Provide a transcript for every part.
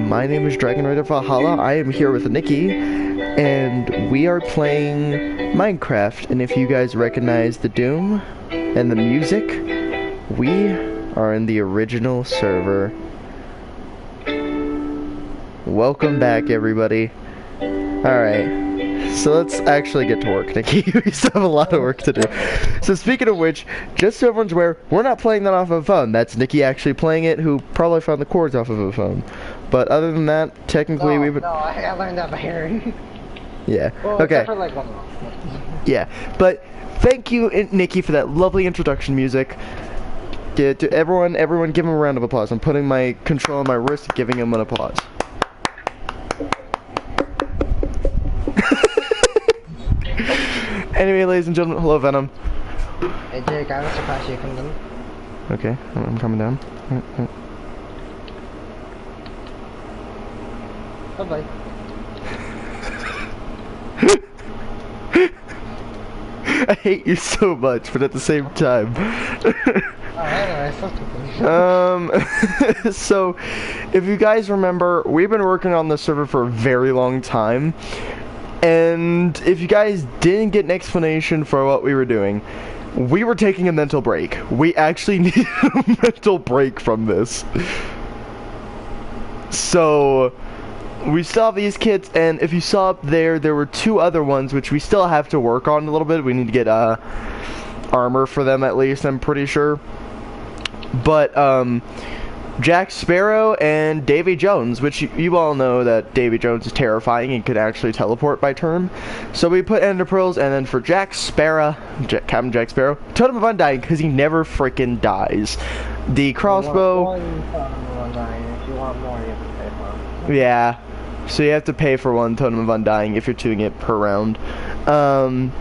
My name is Dragon Rider Valhalla. I am here with Nikki, and we are playing Minecraft. And if you guys recognize the Doom and the music, we are in the original server. Welcome back, everybody. Alright, so let's actually get to work, Nikki. We still have a lot of work to do. So speaking of which, just so everyone's aware, we're not playing that off of a phone. That's Nikki actually playing it, who probably found the chords off of a phone. But other than that, technically we've been... No, I learned that by hearing. Yeah, well, okay. For like 1 month. Yeah, but thank you, Nikki, for that lovely introduction music. Yeah, to everyone give him a round of applause. I'm putting my control on my wrist, giving him an applause. Anyway, ladies and gentlemen, hello, Venom. Hey, Jake, I was surprised you come down. Okay, I'm coming down. Bye-bye. I hate you so much, but at the same time. So, if you guys remember, we've been working on this server for a very long time. And if you guys didn't get an explanation for what we were doing, we were taking a mental break. We actually needed a mental break from this. So, we still have these kits, and if you saw up there, there were 2 other ones, which we still have to work on a little bit. We need to get armor for them at least, I'm pretty sure. But, Jack Sparrow and Davy Jones, which you all know that Davy Jones is terrifying and could actually teleport by turn. So we put ender pearls, and then for Jack Sparrow, Captain Jack Sparrow, Totem of Undying, because he never freaking dies. The crossbow... If you want more, you have to pay for it. Yeah, so you have to pay for 1 Totem of Undying if you're doing it per round. And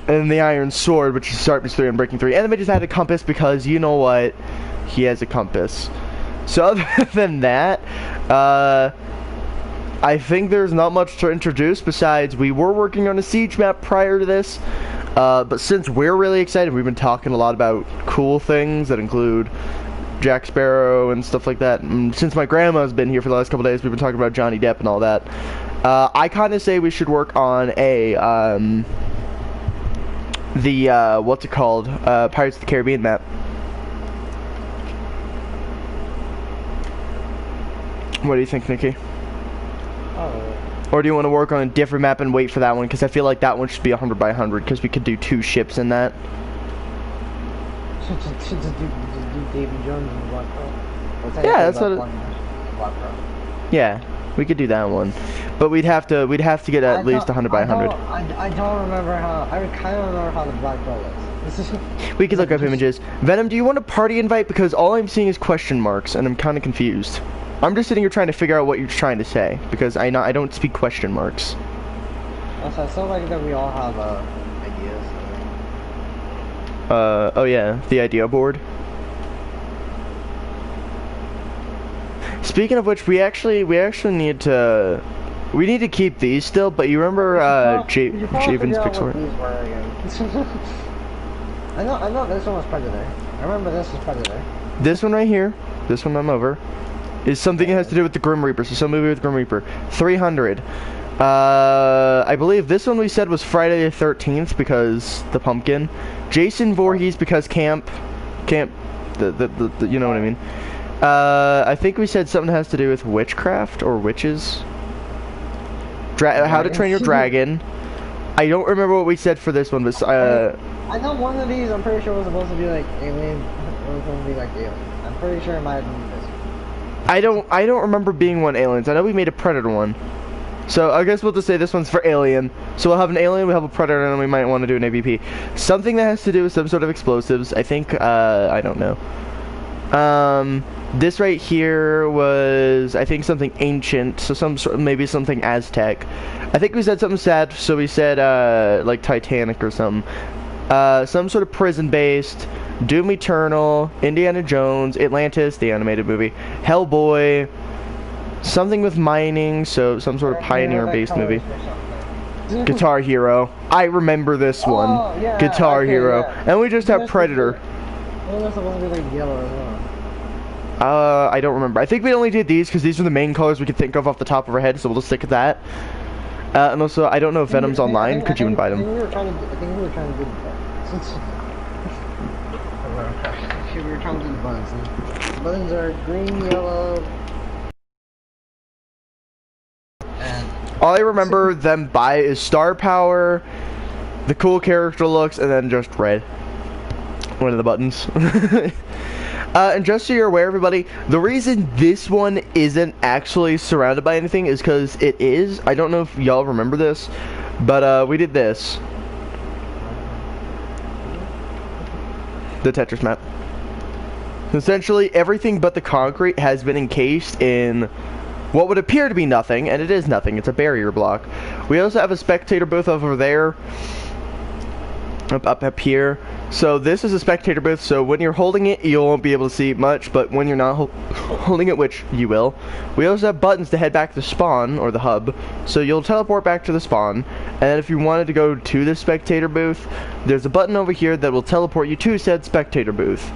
the Iron Sword, which is Sharpness 3 and Breaking 3. And then we just had a compass because, you know what, he has a compass. So other than that, I think there's not much to introduce besides we were working on a siege map prior to this, but since we're really excited, we've been talking a lot about cool things that include Jack Sparrow and stuff like that. And since my grandma's been here for the last couple days, we've been talking about Johnny Depp and all that. I kind of say we should work on a, what's it called, Pirates of the Caribbean map. What do you think, Nikki? Oh. Or do you want to work on a different map and wait for that one? Because I feel like that one should be 100 by 100, because we could do 2 ships in that. Should just do Davy Jones and Black Pearl. Yeah, that's what it... Yeah, we could do that one. But we'd have to get at least 100 by 100. I don't remember how... I kind of remember how the Black Pearl is. We could look up images. Venom, do you want a party invite? Because all I'm seeing is question marks, and I'm kind of confused. I'm just sitting here trying to figure out what you're trying to say, because I don't speak question marks. Also, I feel like that we all have ideas. Oh yeah, the idea board. Speaking of which, we actually need to keep these still. But you remember Javen's Pixel? I know this one was Predator. I remember this was Predator. This one right here, this one I'm over, is something that has to do with the Grim Reaper. So some movie with Grim Reaper. 300. I believe this one we said was Friday the 13th because the pumpkin. Jason Voorhees because camp, you know what I mean. I think we said something has to do with witchcraft or witches. How to Train Your Dragon. I don't remember what we said for this one, but I know one of these. I'm pretty sure was supposed to be like alien. It was supposed to be like alien. I'm pretty sure it might have been this one. I don't remember being one aliens. I know we made a Predator one. So I guess we'll just say this one's for alien. So we'll have an alien, we'll have a Predator, and we might want to do an AVP. Something that has to do with some sort of explosives. I think, I don't know. This right here was, I think, something ancient. So maybe something Aztec. I think we said something sad, so we said, like Titanic or something. Some sort of prison-based, Doom Eternal, Indiana Jones, Atlantis, the animated movie, Hellboy, something with mining, so some sort of pioneer-based movie. Guitar Hero. I remember this one. Yeah, Guitar Hero. Yeah. And we just have Predator. Well, that's supposed to be like yellow as well. I don't remember. I think we only did these because these are the main colors we could think of off the top of our head, so we'll just stick with that. And also, I don't know if Venom's online. Could you invite him? I think we were trying to do the buttons. We were trying to do the buttons. The buttons are green, yellow, and... All I remember them by is star power, the cool character looks, and then just red. One of the buttons. And just so you're aware, everybody, the reason this one isn't actually surrounded by anything is because it is. I don't know if y'all remember this, but we did this. The Tetris map. Essentially, everything but the concrete has been encased in what would appear to be nothing, and it is nothing. It's a barrier block. We also have a spectator booth over there. Up here. So this is a spectator booth, so when you're holding it, you won't be able to see much, but when you're not holding it, which you will, we also have buttons to head back to spawn, or the hub, so you'll teleport back to the spawn, and if you wanted to go to the spectator booth, there's a button over here that will teleport you to said spectator booth,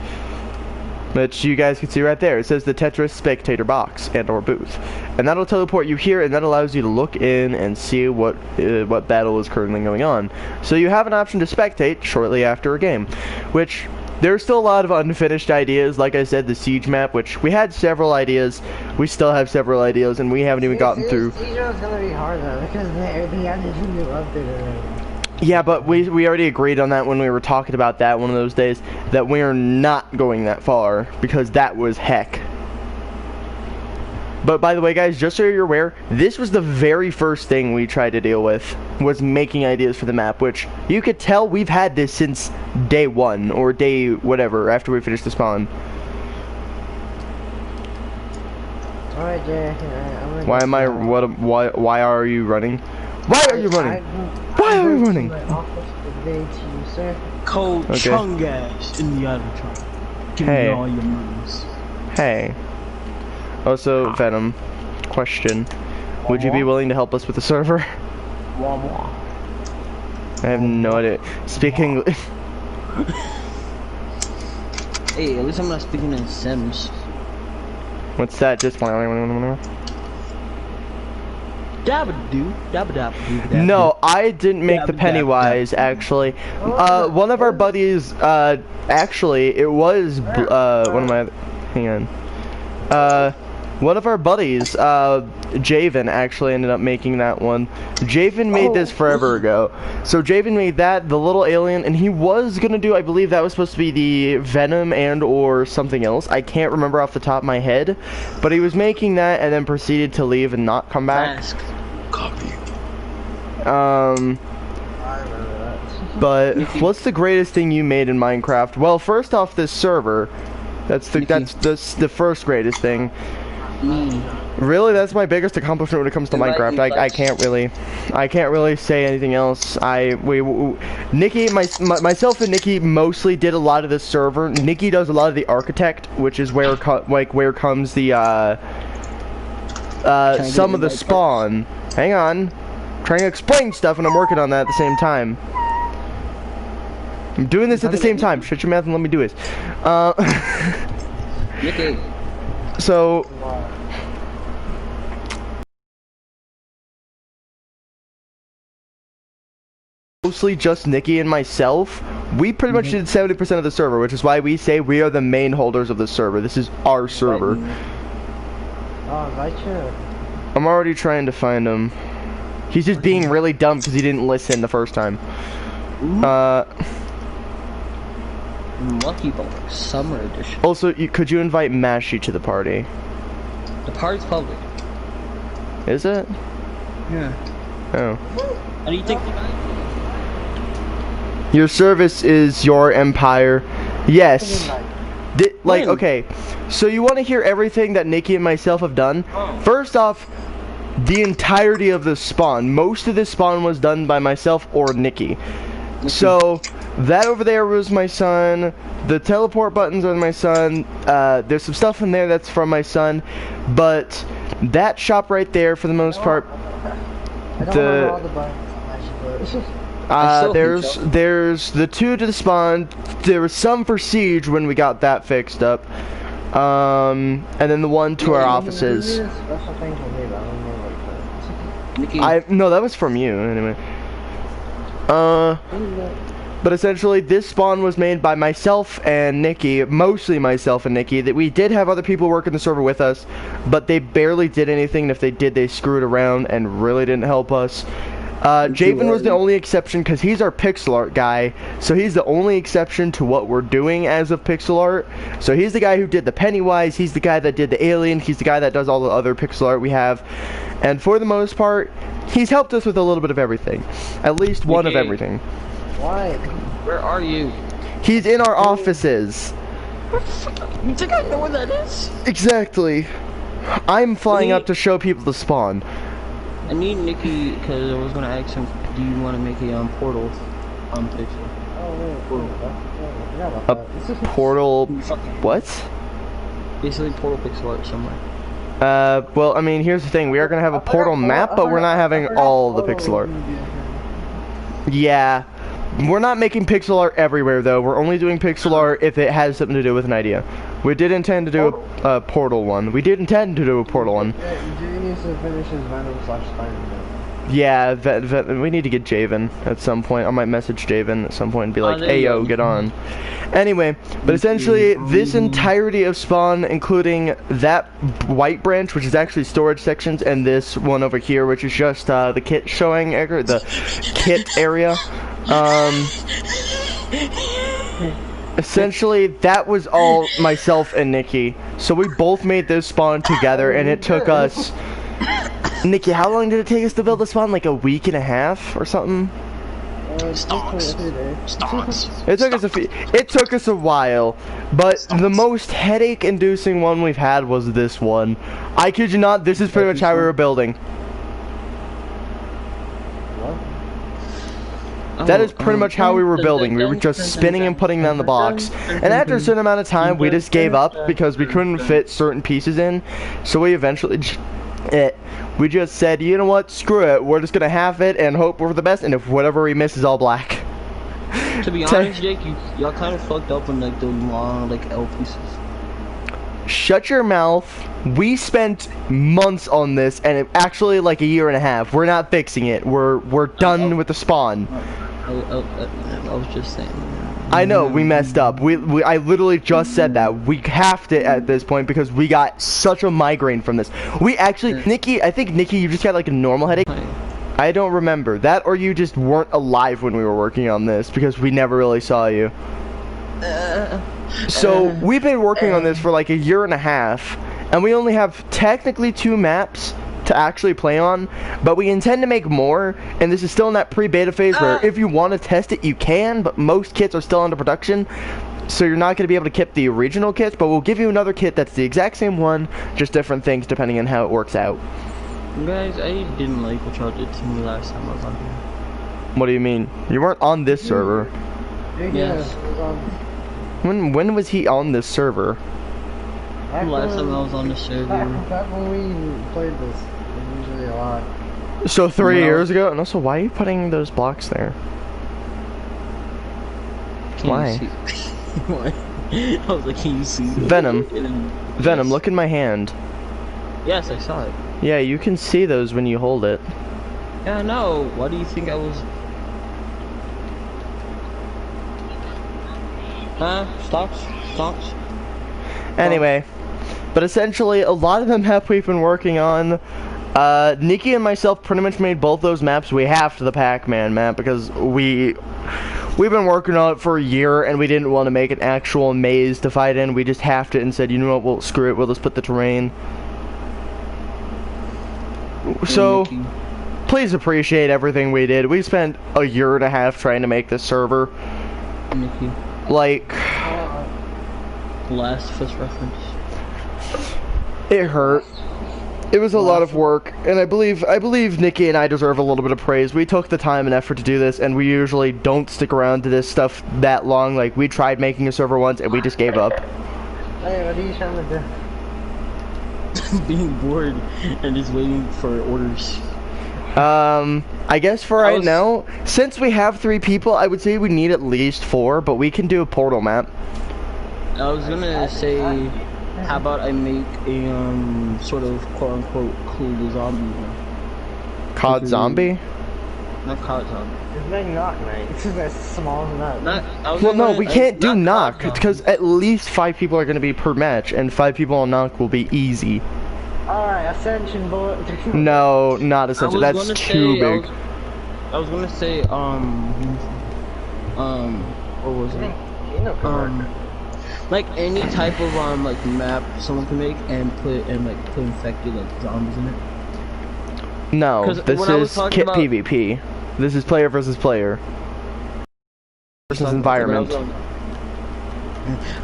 which you guys can see right there. It says the Tetris spectator box and or booth, and that'll teleport you here, and that allows you to look in and see what battle is currently going on. So you have an option to spectate shortly after a game, which there's still a lot of unfinished ideas. Like I said, the siege map, which we had several ideas, we still have several ideas, and we haven't even gotten through. Siege map's gonna be hard though because they have to do update already. Yeah, but we already agreed on that when we were talking about that one of those days, that we are not going that far, because that was heck. But by the way, guys, just so you're aware, this was the very first thing we tried to deal with, was making ideas for the map, which you could tell we've had this since day one, or day whatever, after we finished the spawn. Alright, Jay, why are you running? Why are you running? Why are you running? Cold Chungash in the other trunk. Give me all your monies. Hey. Also, Venom, question. Would you be willing to help us with the server? I have no idea. Speak English. Hey, at least I'm not speaking in Sims. What's that? Just No, I didn't make the Pennywise, actually. One of our buddies, actually, it was, one of our buddies, Javen, actually ended up making that one. Javen made this forever ago. So Javen made that, the little alien, and he was gonna do, I believe that was supposed to be the Venom and or something else. I can't remember off the top of my head. But he was making that and then proceeded to leave and not come back. Mask. Copy. But what's the greatest thing you made in Minecraft? Well, first off, this server. That's the first greatest thing. Really, that's my biggest accomplishment when it comes to Minecraft. I can't really say anything else. Nikki, myself and Nikki mostly did a lot of this server. Nikki does a lot of the architect, which is where where comes the some of the spawn. Hang on, I'm trying to explain stuff, and I'm working on that at the same time. I'm doing this at the same time. Shut your mouth and let me do this. Nikki. So. Mostly just Nikki and myself. We pretty much did 70% of the server, which is why we say we are the main holders of the server. This is our server. I'm already trying to find him. He's just being really dumb because he didn't listen the first time. Lucky Box Summer Edition. Also, could you invite Mashy to the party? The party's public. Is it? Yeah. Oh. How do you think? Your service is your empire. Yes. Like, okay. So you want to hear everything that Nikki and myself have done? First off, the entirety of the spawn. Most of this spawn was done by myself or Nikki. So that over there was my son. The teleport buttons are my son. There's some stuff in there that's from my son. But that shop right there, for the most part, there's the two to the spawn. There was some for siege when we got that fixed up. And then the one to our offices. You did a special thing for me, but I don't know what Nikki. No, that was from you anyway. But essentially, this spawn was made by myself and Nikki, mostly myself and Nikki. That we did have other people working the server with us, but they barely did anything. And if they did, they screwed around and really didn't help us. Javen was the only exception because he's our pixel art guy, so he's the only exception to what we're doing as of pixel art. So he's the guy who did the Pennywise, he's the guy that did the alien, he's the guy that does all the other pixel art we have. And for the most part, he's helped us with a little bit of everything. At least one of everything. Why? Where are you? He's in our offices. You think I know where that is? Exactly. I'm flying up to show people the spawn. I need Nikki because I was gonna ask him, do you want to make a portal picture? Oh, wait. Portal. I forgot about A that. This is portal... What? Basically portal pixel art somewhere. Well, I mean, here's the thing. We are going to have a portal map, but we're not having all the pixel art. Yeah. We're not making pixel art everywhere, though. We're only doing pixel art if it has something to do with an idea. We did intend to do a portal one. We did intend to do a portal one. Yeah, Jay needs to finish his Venom/Spider-Man. Yeah, we need to get Javen at some point. I might message Javen at some point and be like, hey, yo, get on. Anyway, but essentially, this entirety of spawn, including that white branch, which is actually storage sections, and this one over here, which is just the kit showing, the kit area. Essentially, that was all myself and Nikki. So we both made this spawn together, and it took us... Nikki, how long did it take us to build the spawn? Like a week and a half or something? Stonks. It took us a while, but the most headache-inducing one we've had was this one. I kid you not, this is pretty much how we were building. That is pretty much how we were building. We were just spinning and putting down the box. And after a certain amount of time, we just gave up because we couldn't fit certain pieces in. So we eventually we just said, you know what, screw it. We're just going to half it and hope for the best. And if whatever we miss is all black. To be honest, Jake, y'all kind of fucked up on like the long L pieces. Shut your mouth. We spent months on this, and actually like a year and a half. We're not fixing it. We're done with the spawn. I was just saying. I know we messed up. I literally just said that. We have to at this point because we got such a migraine from this. We actually, Nikki, I think Nikki, you just got like a normal headache. I don't remember that, or you just weren't alive when we were working on this because we never really saw you. So we've been working on this for like a year and a half, and we only have technically 2 maps to actually play on, but we intend to make more, and this is still in that pre-beta phase where if you want to test it, you can, but most kits are still under production, so you're not going to be able to kit the original kits, but we'll give you another kit that's the exact same one, just different things depending on how it works out. Guys, I didn't like what y'all did to me last time I was on here. What do you mean? You weren't on this server. Yes. When was he on this server? Last time I was on the server. Back when we played this, usually a lot. So 3 years ago? And also, why are you putting those blocks there? Why? Why? I was like, can you see? Venom. Venom, look in my hand. Yes, I saw it. Yeah, you can see those when you hold it. Yeah, I know. Why do you think I was... Stocks? Anyway, but essentially, a lot of the map we've been working on, Nikki and myself pretty much made both those maps. We halved the Pac-Man map because we've been working on it for a year and we didn't want to make an actual maze to fight in. We just halved it and said, you know what, well, screw it, we'll just put the terrain. So, please appreciate everything we did. We spent a year and a half trying to make this server. Nikki. Like... Last of Us reference. It hurt. It was a lot of work, and I believe Nikki and I deserve a little bit of praise. We took the time and effort to do this, and we usually don't stick around to this stuff that long. Like, we tried making a server once, and we just gave up. Hey, what are you trying to do? Being bored and just waiting for orders. I guess for right now, since we have 3 people, I would say we need at least 4, but we can do a portal map. I was gonna say... How about I make a sort of quote unquote cool zombie one? COD zombie? Not COD zombie. It's like knock, mate. It's just as small as that. Well, no, we can't do knock because at least 5 people are going to be per match, and 5 people on knock will be easy. Alright, Ascension, boy. No, not Ascension. That's too big. I was gonna say, what was it? Like any type of like map someone can make and put infected like zombies in it. No, this is kit PvP. This is player versus player versus environment.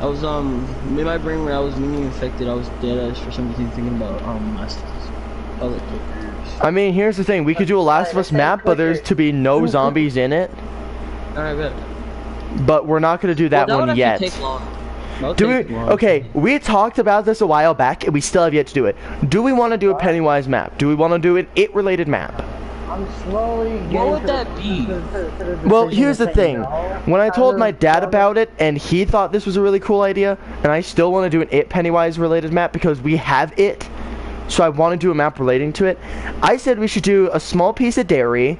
I was in my brain when I was meaning infected, I was dead ass for some reason thinking about Last of Us. Other clickers. I mean, here's the thing: we could do a Last of Us map, but there's to be no zombies in it. Alright, bet. But we're not gonna do that one yet. Do we? Okay, we talked about this a while back, and we still have yet to do it. Do we want to do a Pennywise map? Do we want to do an it-related map? I'm slowly getting. What would that be? Well, here's the thing. When I told my dad about it, and he thought this was a really cool idea, and I still want to do an it Pennywise related map because we have it, so I want to do a map relating to it. I said we should do a small piece of dairy,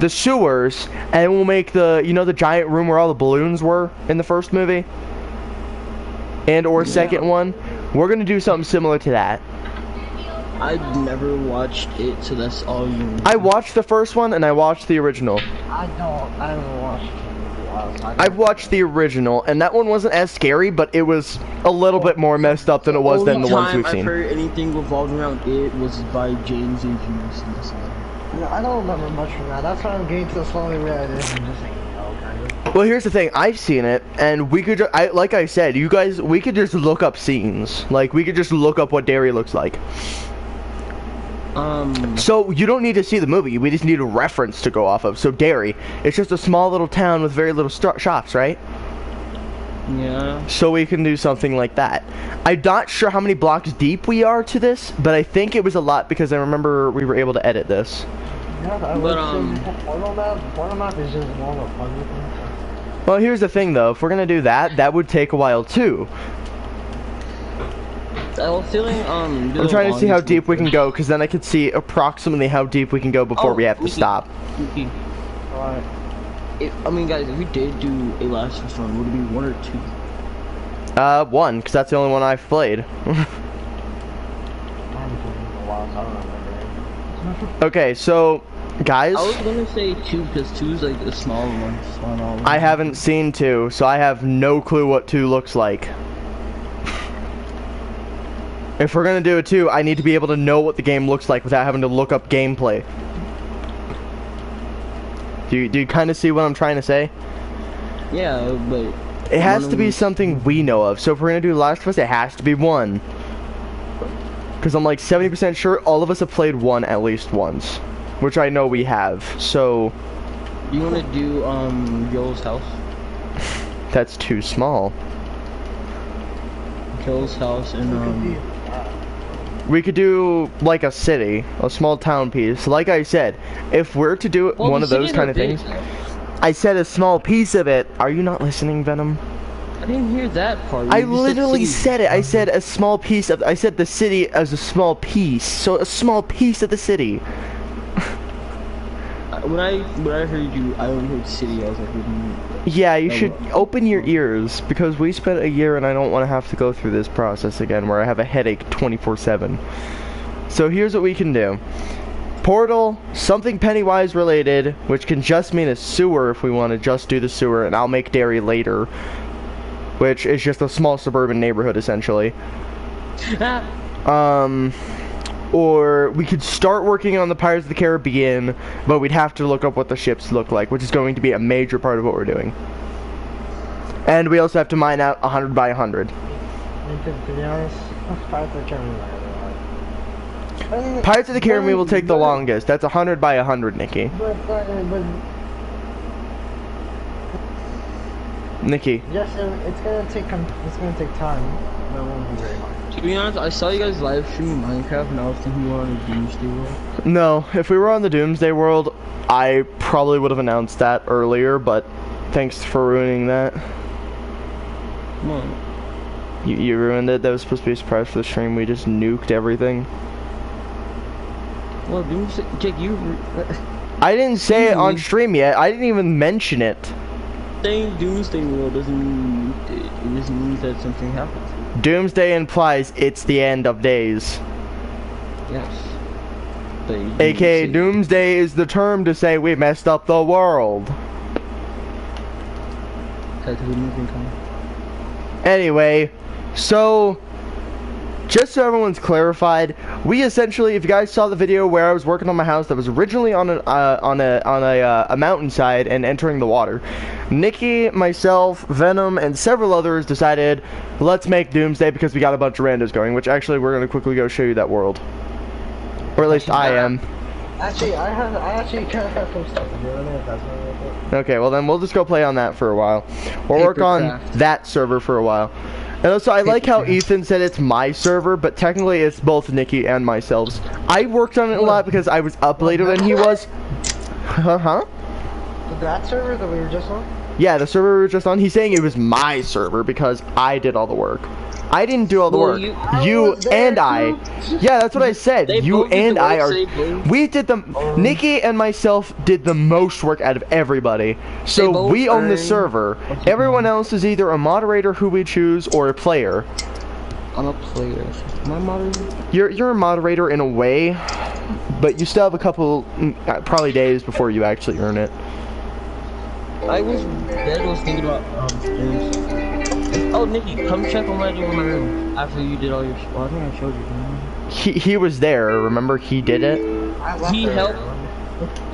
the sewers, and we'll make the, you know, the giant room where all the balloons were in the first movie, and or second one. We're gonna do something similar to that. I've never watched it, so that's all you know. I watched the first one and I watched the original. I haven't watched it. I've watched the original, and that one wasn't as scary, but it was a little bit more messed up than it was than the ones we've seen. I've heard anything revolving around it was by James A. Hughes. No, I don't remember much from that. That's why I'm getting to slowly realize I'm just like, oh, kind of. Well, here's the thing. I've seen it, and we could, like I said, you guys, we could just look up scenes. Like, we could just look up what Derry looks like. So you don't need to see the movie. We just need a reference to go off of. So Derry, it's just a small little town with very little shops, right? Yeah. So we can do something like that. I'm not sure how many blocks deep we are to this, but I think it was a lot because I remember we were able to edit this. Yeah, but portal map is just one of everything. Well, here's the thing though. If we're gonna do that, that would take a while too. I was feeling I'm trying to see how deep we can go, because then I could see approximately how deep we can go before we have to stop. Alright. I mean, guys, if we did do a Last of Us one, would it be 1 or 2? 1, because that's the only one I've played. Okay, so, guys. I was gonna say 2, because 2 is like the smaller one. I haven't seen 2, so I have no clue what 2 looks like. If we're gonna do it 2, I need to be able to know what the game looks like without having to look up gameplay. Do you kind of see what I'm trying to say? Yeah, but it has to be something we know of. So if we're gonna do Last of Us, it has to be 1. Because I'm like 70% sure all of us have played 1 at least once, which I know we have. So you wanna do Joel's house? That's too small. Joel's house and we could do like a city, a small town piece. Like I said, if we're to do one of those kind of things, I said a small piece of it. Are you not listening, Venom? I didn't hear that part. I literally said it. I said a small piece of. I said the city as a small piece. So a small piece of the city. When I heard you, I only heard city. I was like, yeah, you should open your ears, because we spent a year and I don't want to have to go through this process again where I have a headache 24/7. So here's what we can do. Portal, something Pennywise related, which can just mean a sewer if we want to just do the sewer, and I'll make Derry later, which is just a small suburban neighborhood essentially. Or we could start working on the Pirates of the Caribbean, but we'd have to look up what the ships look like, which is going to be a major part of what we're doing. And we also have to mine out 100 by 100. To be honest, Pirates of the Caribbean. Pirates of the Caribbean will take the longest. That's 100 by 100, Nikki. Nikki. Yes, it's gonna take time, but it won't be very hard. To be honest, I saw you guys live streaming Minecraft, and I was thinking you were on a Doomsday World. No, if we were on the Doomsday World, I probably would have announced that earlier, but thanks for ruining that. What? You ruined it. That was supposed to be a surprise for the stream. We just nuked everything. Well, Doomsday, Jake, I didn't say it on stream yet. I didn't even mention it. saying Doomsday World doesn't mean it just means that something happens. Doomsday implies it's the end of days. Yes. AKA Doomsday is the term to say we messed up the world. Anyway, so just so everyone's clarified, we essentially, if you guys saw the video where I was working on my house that was originally on a mountainside and entering the water, Nikki, myself, Venom, and several others decided, let's make Doomsday because we got a bunch of randos going, which actually we're gonna quickly go show you that world, or at least I am. Actually, I actually kind of have some stuff to do in it. That's what Okay, well then we'll just go play on that for a while. We'll work on that server for a while. And also, I like how Ethan said it's my server, but technically it's both Nikki and myself's. I worked on it a lot because I was up later than he was. Huh? That server that we were just on? Yeah, the server we were just on. He's saying it was my server because I did all the work. I didn't do all the work. You and I. Yeah, that's what I said. You and I are. We did the. Nikki and myself did the most work out of everybody. So we own the server. Everyone else is either a moderator who we choose or a player. I'm a player. Am I a moderator? You're a moderator in a way, but you still have a couple, probably days before you actually earn it. I was thinking about things. Oh, Nikki, come check on what I did with my room after you did all your. Well, I think I showed you. He was there. Remember, he did it. He helped.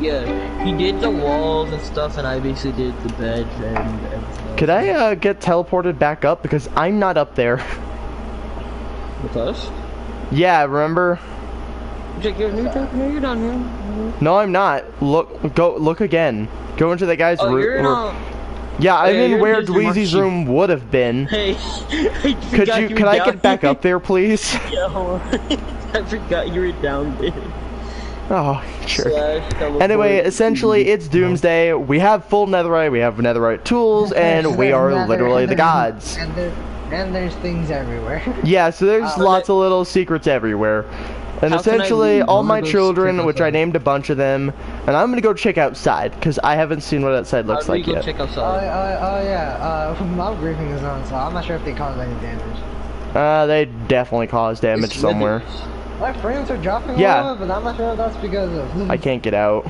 Yeah, he did the walls and stuff, and I basically did the bed and everything. Could I get teleported back up because I'm not up there? With us? Yeah, remember? Jake, you're down here. No, I'm not. Look again. Go into the guy's room. You're not. Yeah, I'm in where Dweezy's room would have been. Hey, could I get back up there, please? Yeah, hold on. I forgot you were down there. Oh, sure. Anyway, essentially, it's Doomsday. We have full netherite, we have netherite tools, and we are literally the gods. And there's things everywhere. Yeah, so there's lots of little secrets everywhere. And essentially, all my children, which I named a bunch of them, and I'm gonna go check outside, because I haven't seen what outside looks like yet. Check outside? Oh yeah, mob griefing is on, so I'm not sure if they caused any damage. They definitely caused damage somewhere. My frames are dropping a little bit, but I'm not sure if that's because of... I can't get out.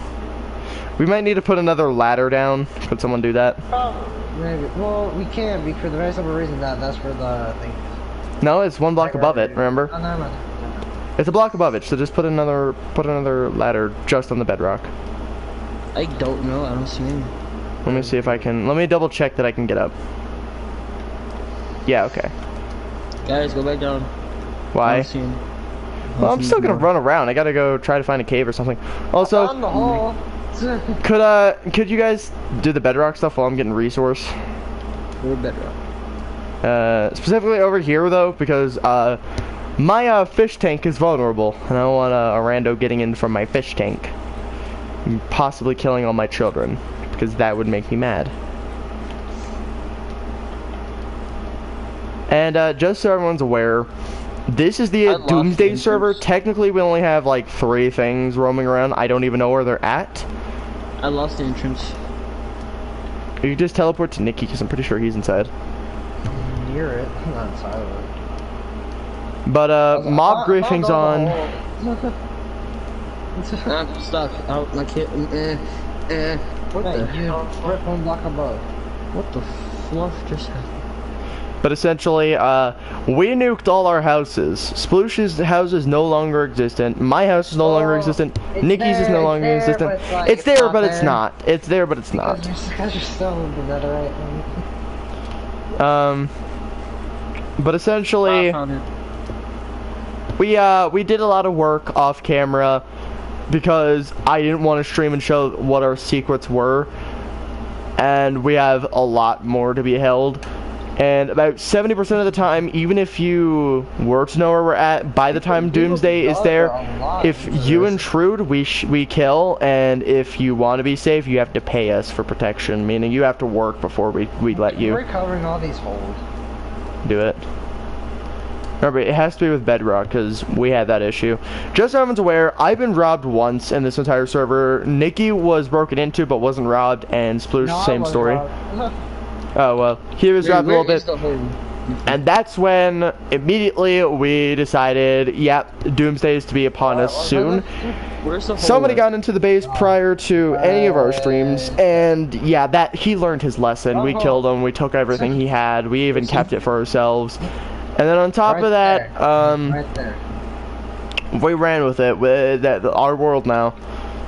We might need to put another ladder down. Could someone do that? Maybe. Well, we can't, for the very simple reason that that's where the thing is. No, it's one block above it, remember? Oh, never mind. It's a block above it, so just put another ladder just on the bedrock. I don't know, I don't see any. Let me see if I can, let me double check that I can get up. Yeah, okay. Guys, go back down. Why? I don't see any. Well, I'm still gonna run around. I gotta go try to find a cave or something. Also, on the hole. could you guys do the bedrock stuff while I'm getting resource? We're bedrock. Specifically over here though, because my fish tank is vulnerable, and I don't want a rando getting in from my fish tank, and possibly killing all my children, because that would make me mad. And just so everyone's aware, this is the Doomsday server. Technically, we only have like 3 things roaming around. I don't even know where they're at. I lost the entrance. You just teleport to Nikki, because I'm pretty sure he's inside. Near it, not inside of it. But mob griefing's on. I'm stuck. I can't. What the hell? Rip one block above. What the fluff just happened? But essentially, we nuked all our houses. Sploosh's house is no longer existent. My house is no longer existent. Nikki's is no longer existent. It's there, but it's not. It's there, but it's not. Because you're still in the netherite. But essentially, we did a lot of work off camera because I didn't want to stream and show what our secrets were, and we have a lot more to be held. And about 70% of the time, even if you were to know where we're at, by the time Doomsday is there, if you intrude, we kill, and if you want to be safe, you have to pay us for protection, meaning you have to work before we let you. We're covering all these holes. Do it. Remember, it has to be with Bedrock because we had that issue. Just so everyone's aware, I've been robbed once in this entire server. Nikki was broken into but wasn't robbed, and Sploosh, No, I same wasn't story. robbed. Oh, well, he was robbed a little bit. The hole? And that's when immediately we decided, yep, Doomsday is to be upon us soon. Where's the hole? Somebody got into the base prior to any of our streams, and yeah, that he learned his lesson. We killed him, we took everything he had, we even kept it for ourselves. And then on top of that, Right there. we ran with it, with our world now.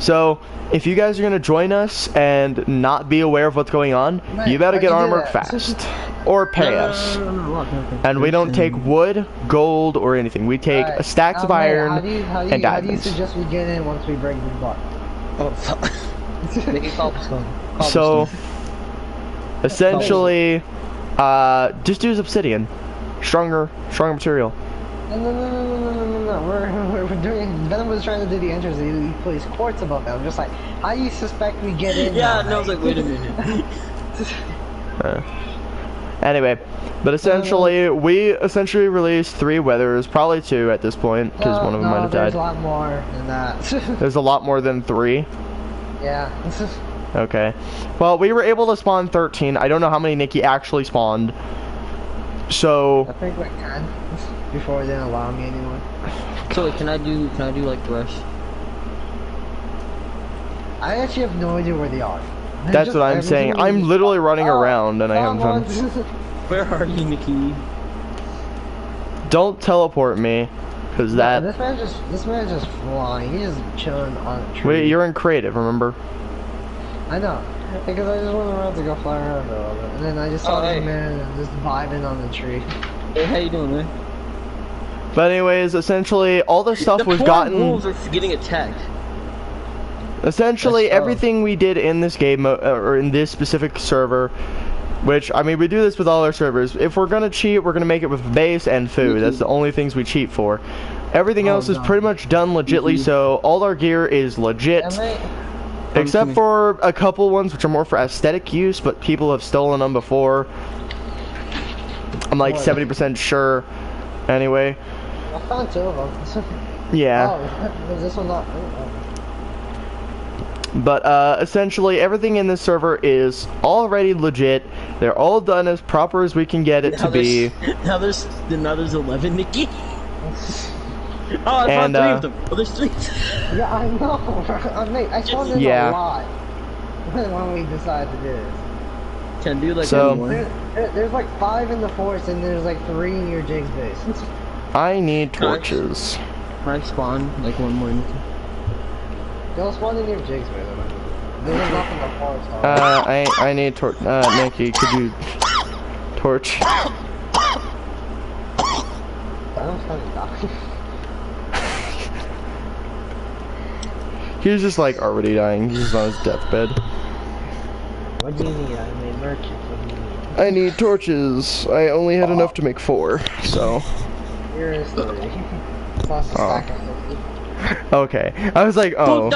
So, if you guys are going to join us and not be aware of what's going on, you better get armored fast. Or pay us. And we don't take wood, gold, or anything. We take stacks of iron and diamonds. How do you suggest we get in once we break the block? Oh, fuck. Make it cobblestone. So, essentially, just use obsidian. Stronger material. No. We're doing. Venom was trying to do the entrance. He placed quartz above that. I'm just like, how do you suspect we get in? Yeah, no, I was like, wait a minute. Anyway, but essentially, we essentially released 3 weathers, probably 2 at this point, because one of them might have died. There's a lot more than that. There's a lot more than 3. Yeah. Okay. Well, we were able to spawn 13. I don't know how many Nikki actually spawned. So. I think like 10 before they didn't allow me anymore. So wait, can I do like the rest? I actually have no idea where they are. That's what I'm saying. I'm literally running around and I haven't found. Where are you, Nikki? Don't teleport me, cause that. This man's just flying. He's just chilling on a tree. Wait, you're in creative, remember? I know. Because I just went around to go fly around a little bit, and then I just saw this man just vibing on the tree. Hey, how you doing, man? But anyways, essentially, all the stuff was gotten. The wolves are getting attacked. Essentially, everything we did in this game, or in this specific server, which, I mean, we do this with all our servers. If we're gonna cheat, we're gonna make it with base and food. That's the only things we cheat for. Everything else is pretty much done legitly, so all our gear is legit. Except for a couple ones which are more for aesthetic use, but people have stolen them before. I'm like 70% sure. Anyway. I found 2 of them. Yeah. Oh, is this one not? Oh. But essentially everything in this server is already legit. They're all done as proper as we can get it to be. Now there's 11, Nikki. Oh, I found 3 of them. Oh, there's 3. Yeah, I know. I spawned in a lot when we decided to do this. Can do like there's like 5 in the forest and there's like 3 in your Jig's base. I need torches. Can I spawn like one more, Nikki? Don't spawn in your Jig's base. There's enough in the forest. I need torch. Nikki, could you torch? I don't fucking die. He's just like already dying. He's just on his deathbed. What do you need? I made merchants. What do you need? I need torches. I only had enough to make 4, so. Here's 3. Plus a stack of 50. Okay. I was like, oh.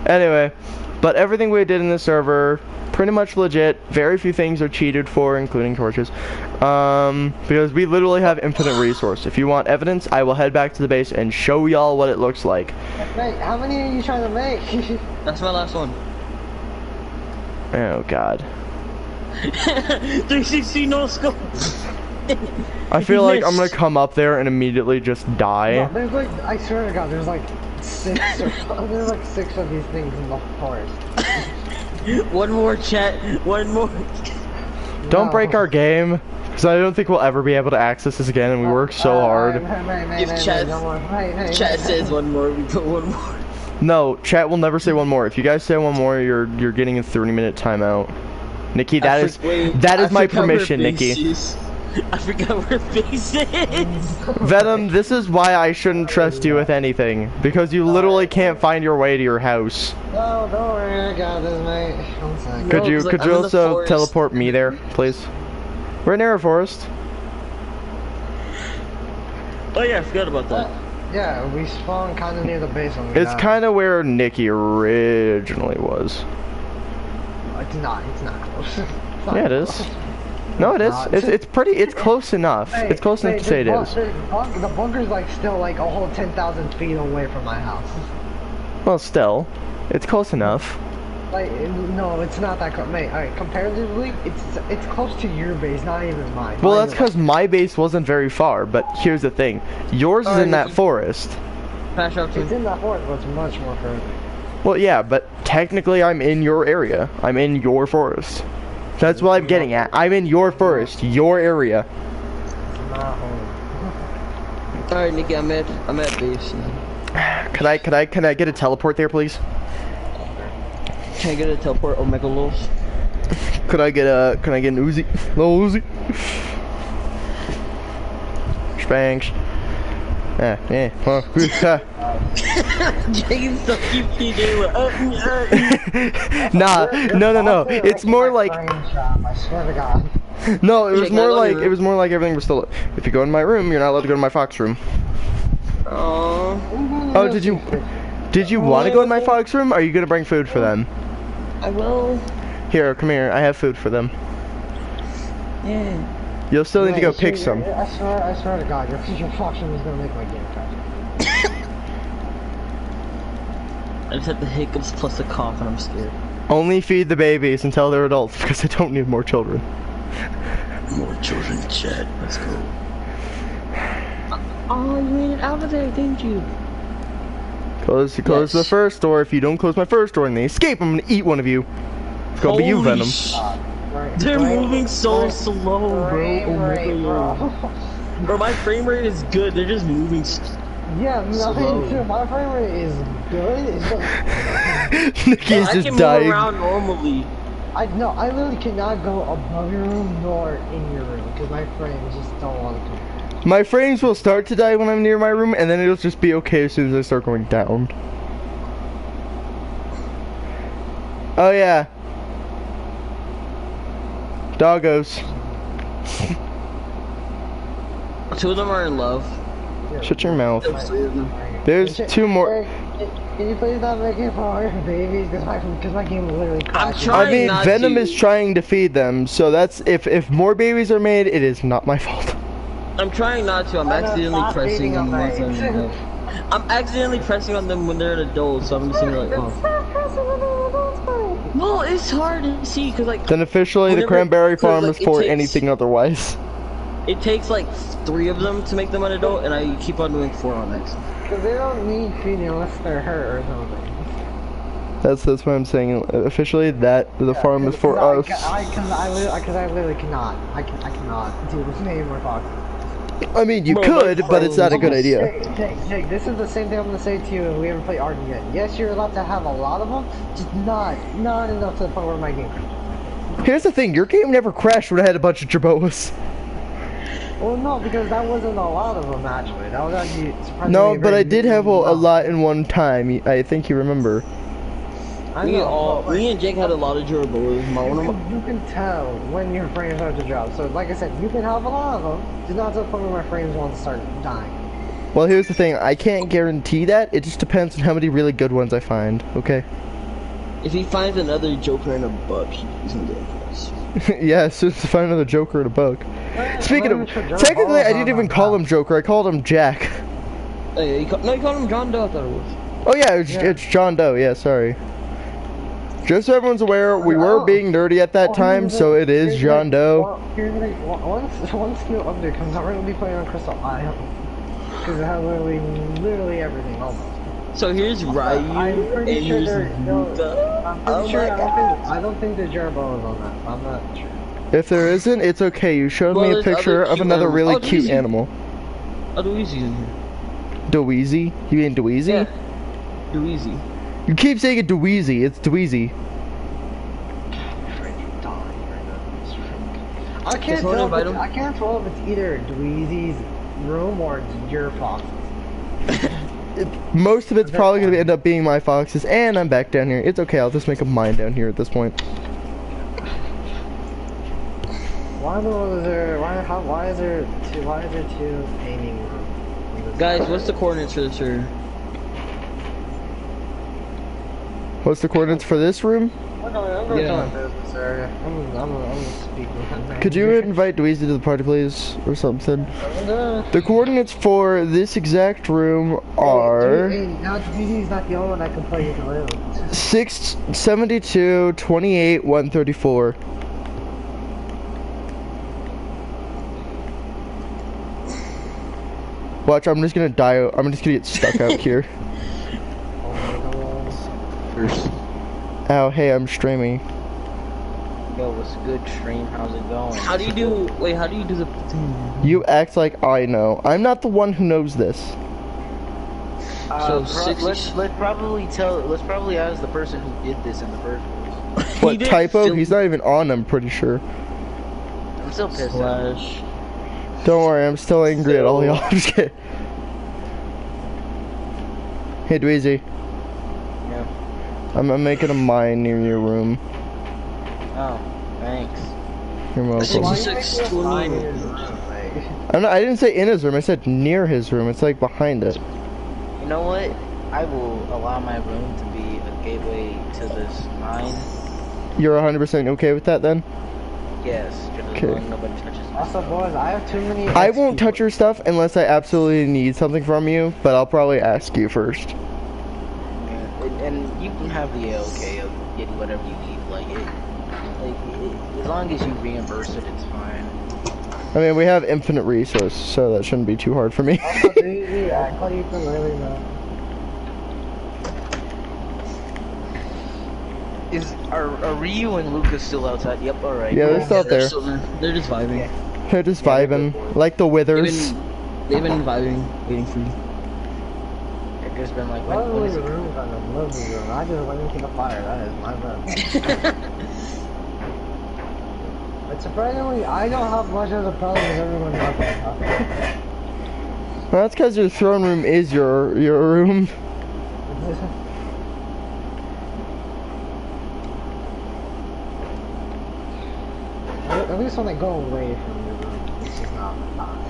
Anyway, but everything we did in the server, pretty much legit. Very few things are cheated for, including torches. Because we literally have infinite resource. If you want evidence, I will head back to the base and show y'all what it looks like. Mate, how many are you trying to make? That's my last one. Oh god. 360 no scope. I feel like I'm gonna come up there and immediately just die. No, there's like, I swear to God, there's like 6 of these things in the forest. One more, chat. One more. Don't break our game, because I don't think we'll ever be able to access this again, and we work so hard. If chat says one more, we put one more. No, chat will never say one more. If you guys say one more, you're getting a 30-minute timeout. Nikki, that is my permission, Nikki. I forgot where base is. Venom, this is why I shouldn't trust you with anything, because you literally can't find your way to your house. No, don't worry, I got this, mate. One second. Could you also teleport me there, please? We're in Air Forest. Oh yeah, I forgot about that. Yeah, we spawned kind of near the base when we It's kind of where Nikki originally was. It's not close. Yeah, it is. No, it is. It's pretty. It's close enough. Hey, It's close enough to say it is. The bunker's like still like a whole 10,000 feet away from my house. Well, still, it's close enough. Like, no, it's not that close. Mate, alright, comparatively, it's close to your base, not even mine. Well, that's because my base wasn't very far. But here's the thing: yours is in that forest. Pass out to It's in that forest, but it's much more further. Well, yeah, but technically, I'm in your area. I'm in your forest. That's what I'm getting at. I'm in your forest, your area. It's not home. Alright, Nikki, I'm at base. Can I get a teleport there, please? Can I get a teleport Omega Lows? Can I get an Uzi? Little Uzi? Spanks. James don't keep PJ with Nah, no. It's more like I swear to God. no. It was Jake, more I love like you. everything was still. If you go in my room, you're not allowed to go in my fox room. Oh, did you want to go in my fox room? Or are you gonna bring food for them? I will. Here, come here. I have food for them. Yeah. You'll still need to go pick some. I swear to God, your fox room is gonna make my game crash. I just had the hiccups plus the cough and I'm scared. Only feed the babies until they're adults because I don't need more children. More children, Chad. Let's go. Oh, you made it out of there, didn't you? Close the first door. If you don't close my first door and they escape, I'm gonna eat one of you. It's gonna be you, Venom. They're moving so slow, bro. Bro, my frame rate is good. They're just moving. Yeah, slow. too. My frame rate is good. It's just... Nikki is I just can dying. move around normally. I literally cannot go above your room nor in your room because my frames just don't want to come. My frames will start to die when I'm near my room, and then it'll just be okay as soon as I start going down. Oh yeah. Doggos. Two of them are in love. Shut your mouth. There's two more. Can you please not make it for your babies? Because my game literally crashed. I mean, Venom is trying to feed them, so that's if more babies are made, it is not my fault. I'm trying not to. I'm accidentally pressing on the ones that are in love. I'm accidentally pressing on them when they're an adult, so I'm just like, oh. Well, it's hard to see because like. Then officially, the cranberry farm is for anything otherwise. It takes like 3 of them to make them an adult, and I keep on doing 4 on next. Because they don't need feeding unless they're hurt or something. That's what I'm saying. Officially, the farm is for us. Because I literally cannot. I cannot do this any more foxes. I mean, you could, but it's not a good idea. Jake, this is the same thing I'm gonna say to you if we haven't played Arden yet. Yes, you're allowed to have a lot of them, just not enough to the point where my game crashes. Here's the thing, your game never crashed when I had a bunch of Jerboas. Well, no, because that wasn't a lot of them actually. That was actually surprisingly. No, but I did have a lot in one time. I think you remember. Me and Jake had a lot of Jerboas. You can tell when your frames start to drop. So, like I said, you can have a lot of them, just not to the point where my frames want to start dying. Well, here's the thing. I can't guarantee that. It just depends on how many really good ones I find. Okay. If he finds another Joker in a book, he's gonna get us. Yeah, as soon as I find another Joker in a book. Speaking of, technically, I didn't even call him Joker. I called him Jack. Oh, yeah, you called him John Doe. I thought it was. Oh yeah, it's John Doe. Yeah, sorry. Just so everyone's aware, we were being nerdy at that time, so it is John Doe. Once new update comes out, we're gonna be playing on Crystal Isle. Because it has literally everything almost. So here's Ryu, I'm pretty sure I don't think there's Jerboas on that. I'm not sure. If there isn't, it's okay. You showed me a picture of another really cute animal. Oh, Dweezy's in here. Dweezy? You mean Dweezy? Yeah. Dweezy. You keep saying it Dweezy. It's Dweezy. I can't tell if it's either Dweezy's room or it's your fox. Most of it's probably going to end up being my foxes, and I'm back down here. It's okay, I'll just make a mine down here at this point. Why is there two painting rooms? Guys, what's the coordinates for this server? What's the coordinates for this room? I'm going Yeah. to my business area. I'm gonna speak with him. Could you invite Dweezy to the party, please, or something? The coordinates for this exact room are Hey, now DD's not the only one that can play the room. 672, 28, 134. Watch, I'm just gonna die. I'm just gonna get stuck out here. Ow, hey, I'm streaming. Yo, what's good, stream? How's it going? How do you do? Wait, how do you do the thing? You act like I know. I'm not the one who knows this. So 60 let's probably ask the person who did this in the first place. What, did typo? still- He's not even on, I'm pretty sure. I'm still pissed. Off. Slash. Don't worry, I'm still angry at all y'all. I'm just kidding. Hey, Dweezy. Yeah. I'm making a mine near your room. Oh, thanks. You're welcome. 66, 28. I didn't say in his room, I said near his room. It's like behind it. You know what? I will allow my room to be a gateway to this mine. You're 100% okay with that then? Yes, just as Okay. long as nobody touches me. Also, boys, I have too many. I won't touch your stuff unless I absolutely need something from you, but I'll probably ask you first. Yeah, and you can have the okay of getting whatever you need. As long as you reimburse it, it's fine. I mean, we have infinite resources, so that shouldn't be too hard for me. Also, DD, I call you for really now. Are Ryu and Lucas still outside? Yep, alright. Yeah, they're still out there. They're just vibing. They're just vibing, like the withers. They've been vibing, waiting for you. I've just been like, What when was is the it? room on the living room? I just went into the fire. That is my bad. But surprisingly, I don't have much of a problem with everyone else. Well, that's because your throne room is your room. At least when I go away from the room, it's just not fun.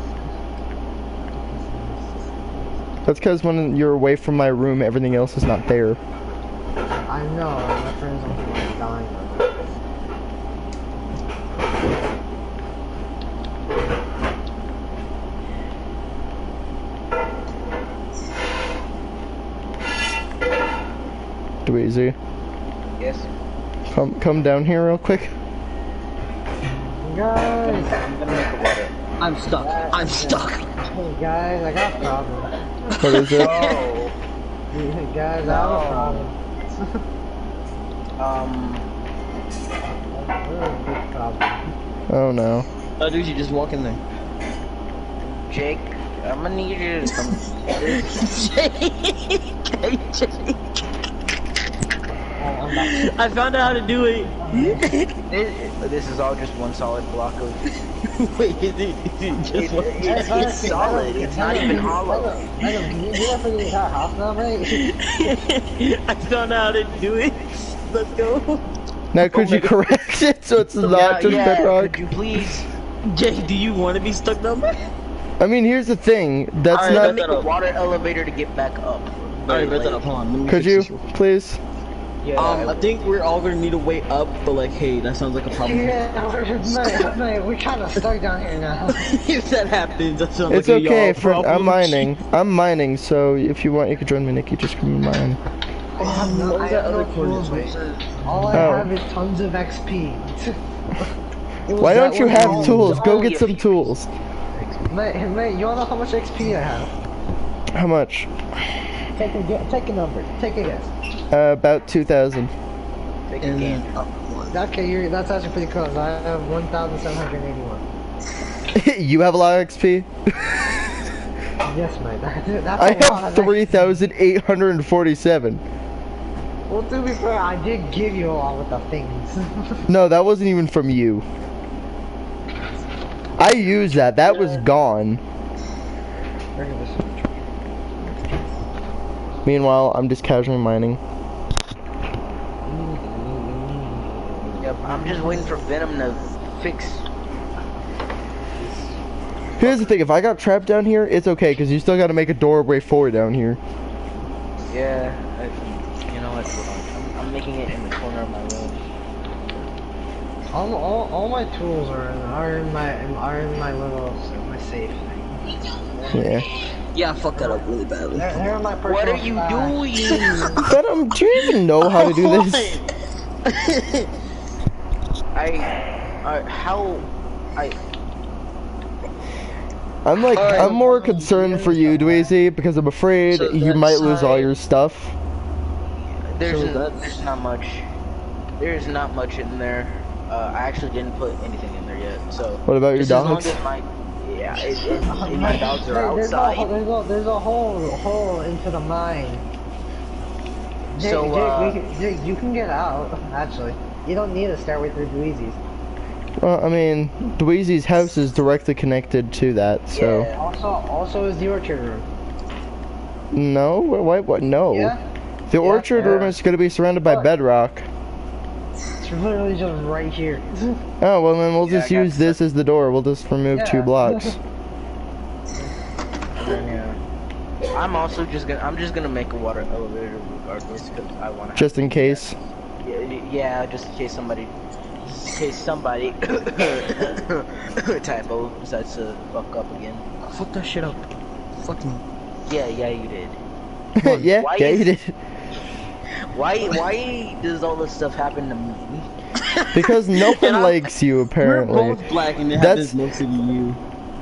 That's because when you're away from my room, everything else is not there. I know, my friends don't think I'm dying. Of it. Dweezy, Yes. come down here real quick. Guys! I'm gonna make a water. I'm stuck. I'm stuck. Hey guys, I got a problem. What is it? Oh. Hey guys, I have a problem. A really big problem. Oh no. Oh, dude, you just walk in there. Jake, I'm gonna need you to come. Jake. I'm back. I found out how to do it. This is all just one solid block of. Wait, is it just one? It's solid. It's not even hollow. Adam, can you do that for the entire house now, mate? I found out how to do it. Let's go. Now could you correct it so it's not just bedrock? Could you please? Jake, do you want to be stuck down there? I mean, here's the thing. That's Alright, not. let me make a water elevator to get back up. Alright, bet that up. Hold on. Let me Could fix you, this. please? Yeah. I think we're all gonna need a way up, but like, hey, that sounds like a problem. Yeah, mate, we're kind of stuck down here now. If that happens, that sounds It's like a okay, y'all friend. problem. I'm mining. I'm mining, so if you want, you could join me, Nikki. Just come mine. What was that other coordinates? Wait. All I Oh. have is tons of XP. Why don't you have one? tools? Go Only get a some few. tools. Mate, you wanna know how much XP I have? How much? Take a number. Take a guess. About 2,000. Take a And game. then up one. Okay, that's actually pretty close. I have 1,781. You have a lot of XP? Yes, mate. That's I a lot have of XP. 3,847. Well, to be fair, I did give you a lot with the things. No, that wasn't even from you. I used that. That was gone. Meanwhile, I'm just casually mining. Yep, I'm just waiting for Venom to fix. Here's the thing, if I got trapped down here, it's okay, because you still gotta make a doorway forward down here. Yeah, you know what? I'm making it in the corner of my room. All my tools are in my little my safe. Yeah. Yeah, I fucked that up really badly. They're in my personal What are you stash. doing? Venom, do you even know how to do this? I'm more concerned for you, Dweezy, because I'm afraid So you that might lose all side- your stuff. There's So that's- there's not much. There's not much in there. I actually didn't put anything in there yet. So What about your just as long dogs? as my my dogs are outside. There's a hole into the mine. Jake, So, Jake, you can get out. Actually, you don't need a stairway through Dweezy's. Well, I mean, Dweezy's house is directly connected to that, so... Yeah. Also is the orchard room. No? What? No. Yeah? The orchard room is going to be surrounded by bedrock. It's literally just right here. Oh, well then we'll Yeah, just I got use this as the door. We'll just remove 2 Yeah. blocks. I'm also just gonna make a water elevator regardless because I want to. Just in case. Yeah, just in case somebody typo decides to fuck up again. Fuck that shit up. Fucking. Yeah, you did. yeah, Why yeah, is- you did. Why does all this stuff happen to me? Because no one likes you, We're apparently. both black and it That's- happens mostly to you.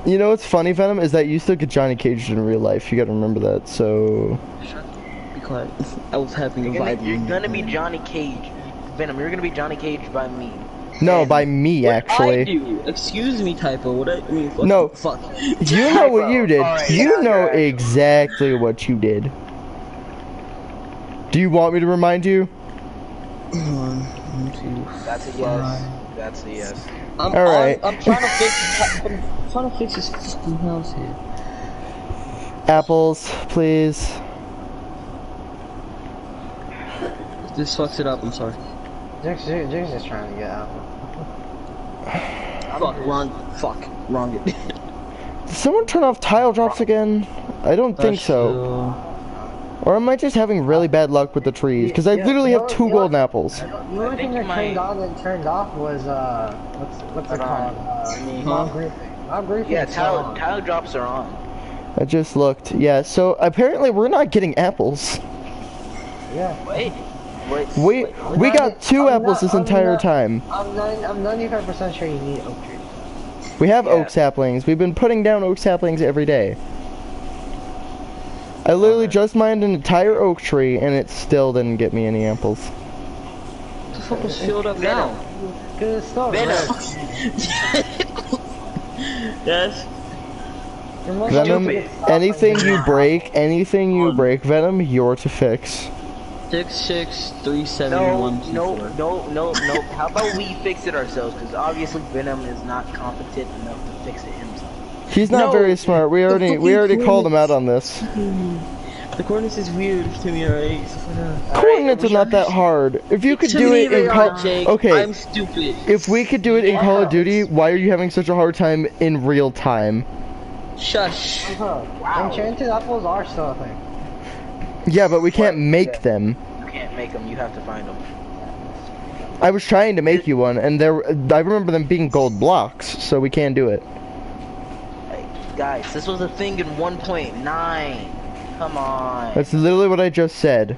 You know what's funny, Venom, is that you still get Johnny Caged in real life. You gotta remember that, so... Shut up. Be quiet. I was having a You're vibe. gonna be Johnny Cage. Venom, you're gonna be Johnny Cage by me. No, And by me, I actually. do. Excuse me, typo. What I mean? Fuck, No. Fuck. You know what you did. Alright, You yeah, know you're right. exactly what you did. Do you want me to remind you? 1, 2. That's a yes. That's a yes. Alright. I'm trying to fix. I'm trying to fix this fucking house here. Apples, please. This fucks it up. I'm sorry. Jake's just trying to get out. Fuck. Wrong. Fuck. Wrong. Did someone turn off tile drops again? I don't think so. Or am I just having really bad luck with the trees? Because I Yeah, literally you have know- 2 you know- golden apples. The only thing that turned on and turned off was what's it called? Mom griefing. Mom griefing. Yeah, is still on. tile drops are on. I just looked. Yeah, so apparently we're not getting apples. Yeah. Wait. We got 2 apples this entire time. I'm 95% sure you need oak trees. We have Yeah. oak saplings. We've been putting down oak saplings every day. I literally just mined an entire oak tree and it still didn't get me any apples. What the fuck is filled up now? Cause it's still Venom. red. Yes. Unless Venom, you get stopped anything by- you break, Venom, you're to fix. 6, 6, 3, 7, No, 1, 2, no, 4. no. How about we fix it ourselves? Because obviously Venom is not competent enough to fix it himself. He's not No, very smart. We already fucking called him out on this. The coordinates is weird to me, alright? Coordinates are not that hard. If you could To do me it they in are, Call, Jake. okay. I'm stupid. If we could do it in Call of Duty, why are you having such a hard time in real time? Shush. Enchanted apples are still a thing. Yeah, but we can't What? make Yeah. them. You can't make them. You have to find them. I was trying to make you one, and I remember them being gold blocks, so we can't do it. Hey, guys, this was a thing in 1.9. Come on. That's literally what I just said.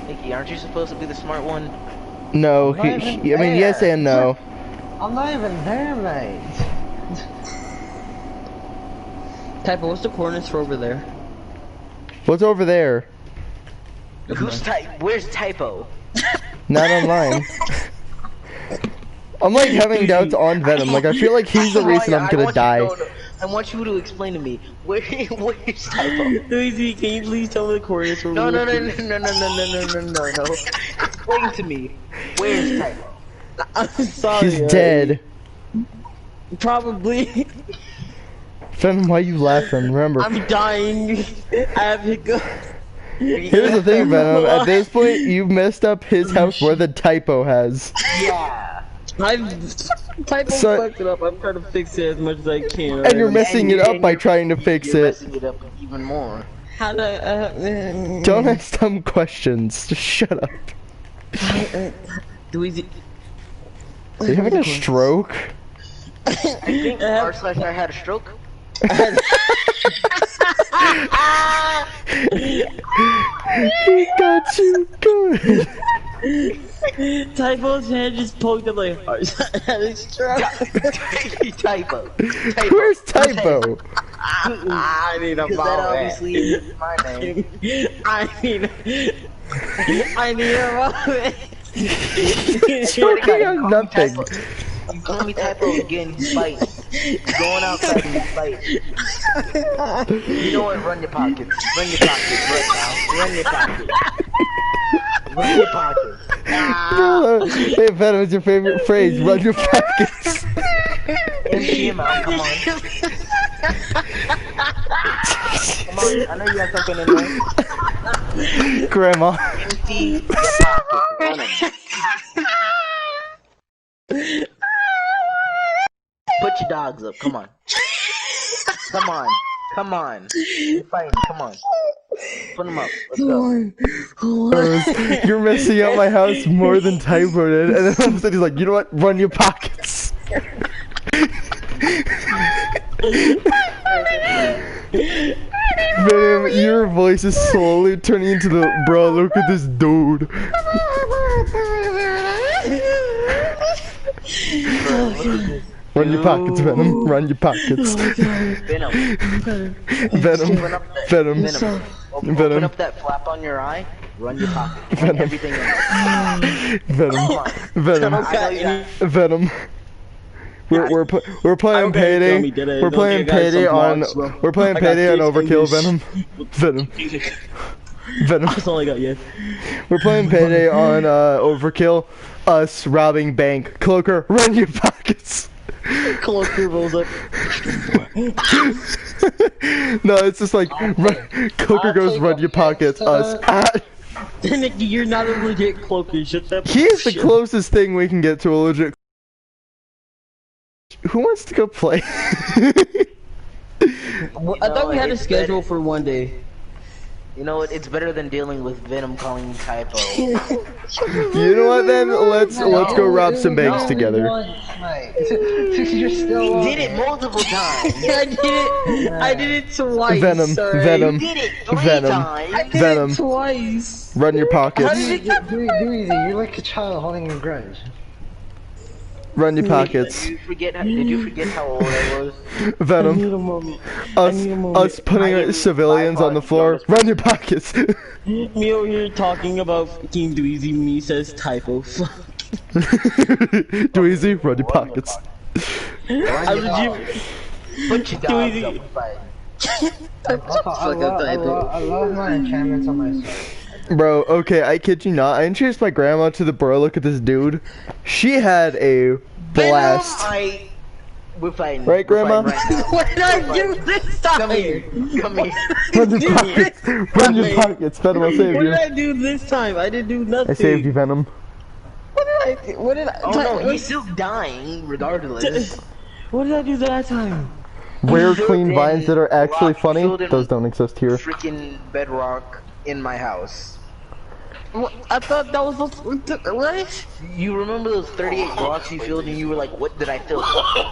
Nikki, aren't you supposed to be the smart one? No, Not even I mean, yes there. and no. I'm not even there, mate. Typo, what's the coordinates for over there? What's over there? Where's typo? Not online. I'm like having doubts on Venom. Like, I feel like he's the reason I'm gonna die. I want you to explain to me where's typo. Daisy, can you please tell me the coordinates for No. Explain to me where's typo. I'm sorry. He's dead. Probably. Venom, why you laughing? Remember, I'm dying. I have hiccups. here's the thing, Venom. At this point, you've messed up his house where the typo has. Yeah. I've Typo So- fucked it up. I'm trying to fix it as much as I can. And you're messing it up by trying to fix You're it. messing it up even more. How do I? Don't ask dumb questions. Just shut up. Do we? Are you having a stroke? I think r/I had a stroke. He got you good. Typo's head just poked up like Typo. Where's Typo? I need a Because that obviously is my name. I need a moment. Choking on nothing. You call me Typo again, you fight. You're going outside and you fight. You know what? Run your pockets. Run your pockets right now. Run your pockets. Run your pockets. Hey, Venom, what's your favorite phrase? Run your pockets. Empty him out. Come on. Come on. I know you got something in there. Grandma. Empty your pockets. Run 'em. Put your dogs up. Come on. Come on. Come on. You're fighting. Come on. Put them up. Let's go. You're messing up my house more than Typo did. And then all of a sudden he's like, you know what? Run your pockets. Venom, your voice is slowly turning into the, bro, look at this dude. Run your pockets, Venom. Run your pockets. Venom. Venom. Venom. Open Venom. up that flap on your eye. Run your pocket. Venom. Everything in it. Venom. Venom. I know you got Venom. We're playing Payday. We're playing Payday on. We're playing Payday on Overkill. Venom. Venom. Venom. That's all I got yet. We're playing Payday on Overkill. Us robbing bank. Cloaker, run your pockets. Cloaker rolls up. No, it's just like Cloaker goes, run your pockets. Us. Nikki, you're not a legit cloaker. Shut up. He's the closest thing we can get to a legit. Who wants to go play? I thought we had a schedule for one day. You know what? It's better than dealing with Venom calling me Typo. You know what then? Let's go rob some banks together. You're still He did it multiple times. I did it twice. Venom, sorry. Venom, He did it 3 Venom. times. I did Venom. it twice. Run your pockets. Do easy. You're like a child holding a grudge. Run your pockets. Did you forget how old I was? Venom. Us putting civilians on the floor. Run your pockets. Me over here talking about fucking Dweezy. Me says typo. Do easy. Run your pockets. How did you? Put your dogs up and fight. I love my enchantments on my sword. Bro, okay, I kid you not. I introduced my grandma to the bro. Look at this dude. She had a blast. We're fighting. Right, Grandma? Right now. What did I do this time? Come here. Come here. Run your pockets. Run your pockets. Venom, I saved What did you. I do this time? I didn't do nothing. I saved you, Venom. What did I? What did I? Oh no, he's still dying regardless. What did I do that time? Rare Filled clean in vines that are actually rock, funny. filled in Those don't exist here. Freaking bedrock in my house. I thought that was what? You remember those 38 blocks you filled and you were like, what did I fill?